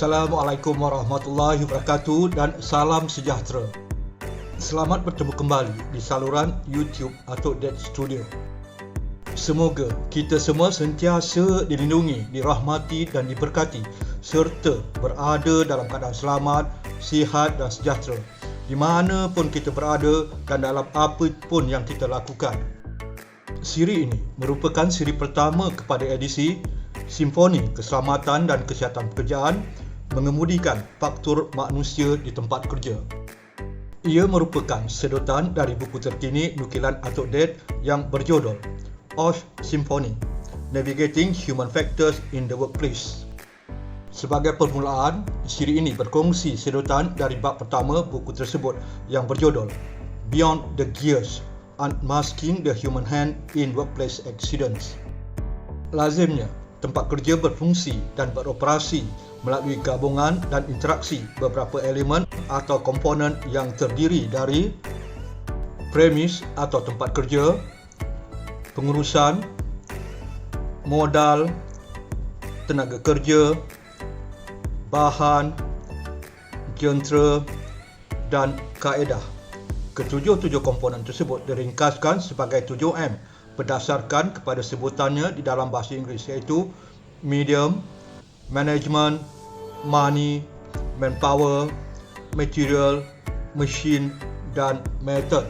Assalamualaikum warahmatullahi wabarakatuh dan salam sejahtera. Selamat bertemu kembali di saluran YouTube Atuk Ded Studio. Semoga kita semua sentiasa dilindungi, dirahmati dan diberkati serta berada dalam keadaan selamat, sihat dan sejahtera di mana pun kita berada dan dalam apa pun yang kita lakukan. Siri ini merupakan siri pertama kepada edisi Simfoni Keselamatan dan Kesihatan Pekerjaan mengemudikan faktor manusia di tempat kerja. Ia merupakan sedotan dari buku terkini nukilan Atuk Ded yang berjudul OSH Simfoni Navigating Human Factors in the Workplace. Sebagai permulaan, siri ini berkongsi sedotan dari bab pertama buku tersebut yang berjudul Beyond the Gears, Unmasking the Human Hand in Workplace Accidents. Lazimnya, tempat kerja berfungsi dan beroperasi melalui gabungan dan interaksi beberapa elemen atau komponen yang terdiri dari premis atau tempat kerja, pengurusan, modal, tenaga kerja, bahan, jentera dan kaedah. Ketujuh-tujuh komponen tersebut diringkaskan sebagai 7M berdasarkan kepada sebutannya di dalam bahasa Inggeris, iaitu medium, management, money, manpower, material, machine dan method.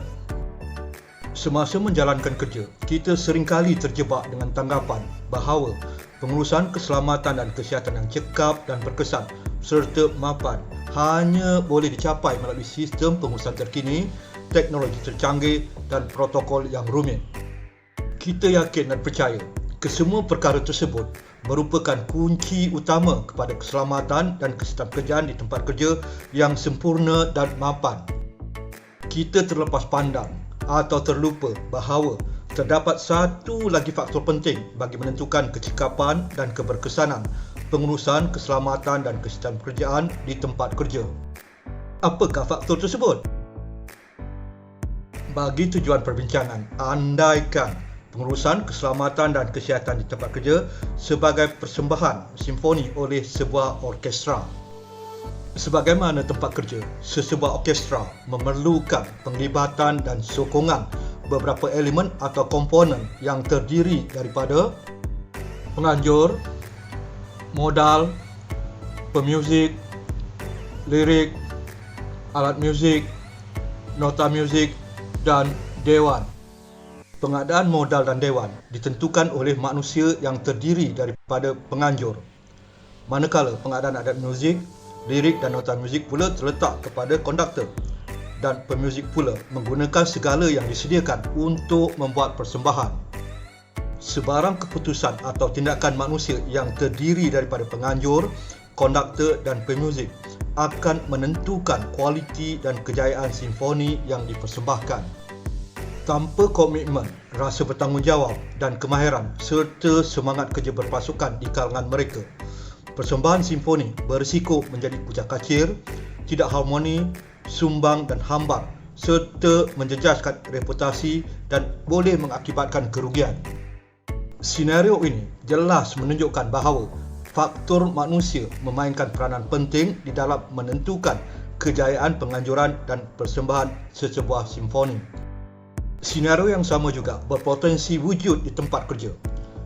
Semasa menjalankan kerja, kita seringkali terjebak dengan tanggapan bahawa pengurusan keselamatan dan kesihatan yang cekap dan berkesan serta mapan hanya boleh dicapai melalui sistem pengurusan terkini, teknologi tercanggih dan protokol yang rumit. Kita yakin dan percaya kesemua perkara tersebut merupakan kunci utama kepada keselamatan dan kesihatan pekerjaan di tempat kerja yang sempurna dan mapan. Kita terlepas pandang atau terlupa bahawa terdapat satu lagi faktor penting bagi menentukan kecekapan dan keberkesanan pengurusan keselamatan dan kesihatan pekerjaan di tempat kerja. Apakah faktor tersebut? Bagi tujuan perbincangan, andaikan pengurusan keselamatan dan kesihatan di tempat kerja sebagai persembahan simfoni oleh sebuah orkestra. Sebagaimana tempat kerja, sesebuah orkestra memerlukan penglibatan dan sokongan beberapa elemen atau komponen yang terdiri daripada penganjur, modal, pemuzik, lirik, alat muzik, nota muzik dan dewan. Pengadaan modal dan dewan ditentukan oleh manusia yang terdiri daripada penganjur, manakala pengadaan alat muzik, lirik dan nota muzik pula terletak kepada konduktor, dan pemuzik pula menggunakan segala yang disediakan untuk membuat persembahan. Sebarang keputusan atau tindakan manusia yang terdiri daripada penganjur, konduktor dan pemuzik akan menentukan kualiti dan kejayaan simfoni yang dipersembahkan. Tanpa komitmen, rasa bertanggungjawab dan kemahiran serta semangat kerja berpasukan di kalangan mereka, persembahan simfoni berisiko menjadi kucak-kacir, tidak harmoni, sumbang dan hambar serta menjejaskan reputasi dan boleh mengakibatkan kerugian. Senario ini jelas menunjukkan bahawa faktor manusia memainkan peranan penting di dalam menentukan kejayaan penganjuran dan persembahan sesebuah simfoni. Senario yang sama juga berpotensi wujud di tempat kerja.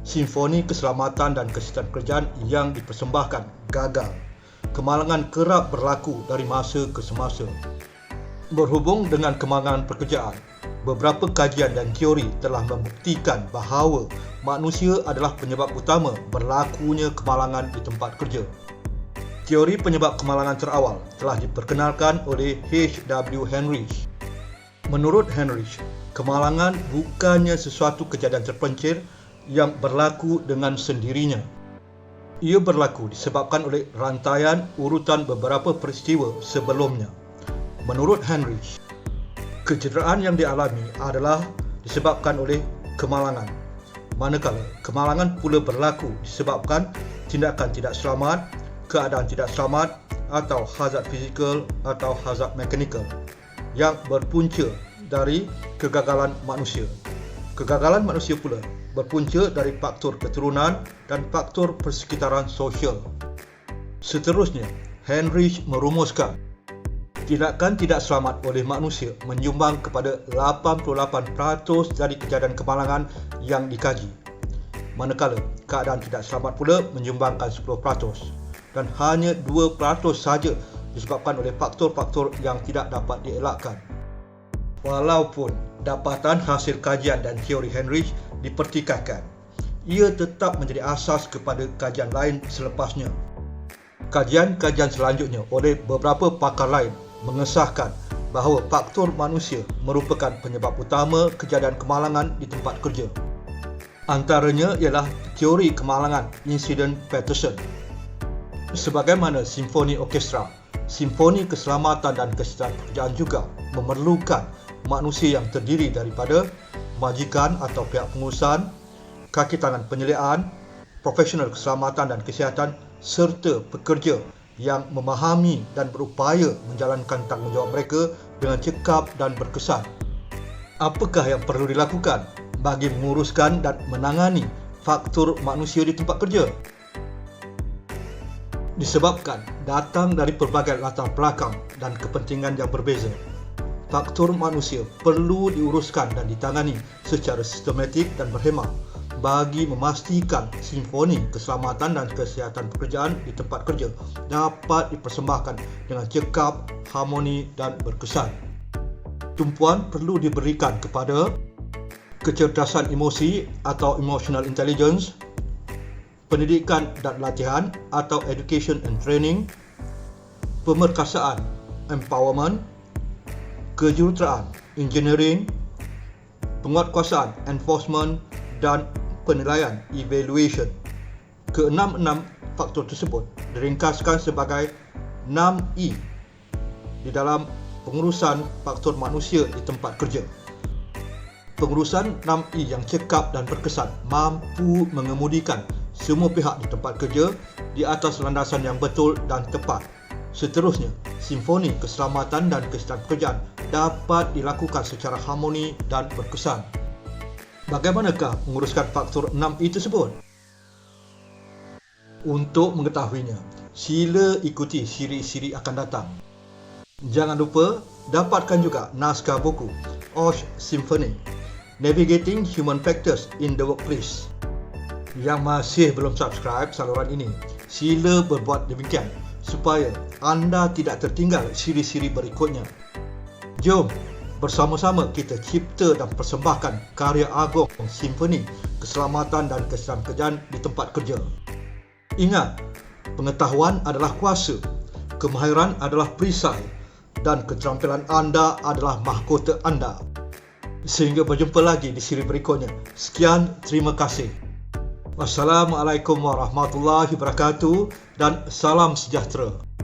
Simfoni keselamatan dan kesihatan pekerjaan yang dipersembahkan gagal. Kemalangan kerap berlaku dari masa ke semasa. Berhubung dengan kemalangan pekerjaan, beberapa kajian dan teori telah membuktikan bahawa manusia adalah penyebab utama berlakunya kemalangan di tempat kerja. Teori penyebab kemalangan terawal telah diperkenalkan oleh H.W. Henrich. Menurut Henrich, kemalangan bukannya sesuatu kejadian terpencil yang berlaku dengan sendirinya. Ia berlaku disebabkan oleh rantaian urutan beberapa peristiwa sebelumnya. Menurut Henrich, kecederaan yang dialami adalah disebabkan oleh kemalangan, manakala kemalangan pula berlaku disebabkan tindakan tidak selamat, keadaan tidak selamat atau hazard fizikal atau hazard mekanikal yang berpunca dari kegagalan manusia. Kegagalan manusia pula berpunca dari faktor keturunan dan faktor persekitaran sosial. Seterusnya, Heinrich merumuskan tindakan tidak selamat oleh manusia menyumbang kepada 88% dari kejadian kemalangan yang dikaji, manakala keadaan tidak selamat pula menyumbangkan 10% dan hanya 2% saja disebabkan oleh faktor-faktor yang tidak dapat dielakkan. Walaupun dapatan hasil kajian dan teori Heinrich dipertikaikan, ia tetap menjadi asas kepada kajian lain selepasnya. Kajian-kajian selanjutnya oleh beberapa pakar lain mengesahkan bahawa faktor manusia merupakan penyebab utama kejadian kemalangan di tempat kerja. Antaranya ialah teori kemalangan insiden Peterson. Sebagaimana simfoni orkestra, simfoni keselamatan dan kesihatan pekerjaan juga memerlukan manusia yang terdiri daripada majikan atau pihak pengurusan, kaki tangan penyeliaan, profesional keselamatan dan kesihatan serta pekerja yang memahami dan berupaya menjalankan tanggungjawab mereka dengan cekap dan berkesan. Apakah yang perlu dilakukan bagi menguruskan dan menangani faktor manusia di tempat kerja? Disebabkan datang dari pelbagai latar belakang dan kepentingan yang berbeza, faktor manusia perlu diuruskan dan ditangani secara sistematik dan berhemah bagi memastikan simfoni keselamatan dan kesihatan pekerjaan di tempat kerja dapat dipersembahkan dengan cekap, harmoni dan berkesan. Tumpuan perlu diberikan kepada kecerdasan emosi atau emotional intelligence, pendidikan dan latihan atau education and training, pemerkasaan empowerment, kejuruteraan engineering, penguatkuasaan enforcement dan penilaian evaluation. Keenam-enam faktor tersebut diringkaskan sebagai 6E di dalam pengurusan faktor manusia di tempat kerja. Pengurusan 6E yang cekap dan berkesan mampu mengemudikan semua pihak di tempat kerja di atas landasan yang betul dan tepat. Seterusnya, simfoni keselamatan dan kesihatan pekerjaan dapat dilakukan secara harmoni dan berkesan. Bagaimanakah menguruskan faktor 6E tersebut? Untuk mengetahuinya, sila ikuti siri-siri akan datang. Jangan lupa dapatkan juga naskah buku OSH Symphony, Navigating Human Factors in the Workplace. Yang masih belum subscribe saluran ini, sila berbuat demikian supaya anda tidak tertinggal siri-siri berikutnya. Jom bersama-sama kita cipta dan persembahkan karya agung simfoni keselamatan dan kesihatan pekerjaan di tempat kerja. Ingat, pengetahuan adalah kuasa, kemahiran adalah perisai dan keterampilan anda adalah mahkota anda. Sehingga berjumpa lagi di siri berikutnya. Sekian, terima kasih. Wassalamualaikum warahmatullahi wabarakatuh dan salam sejahtera.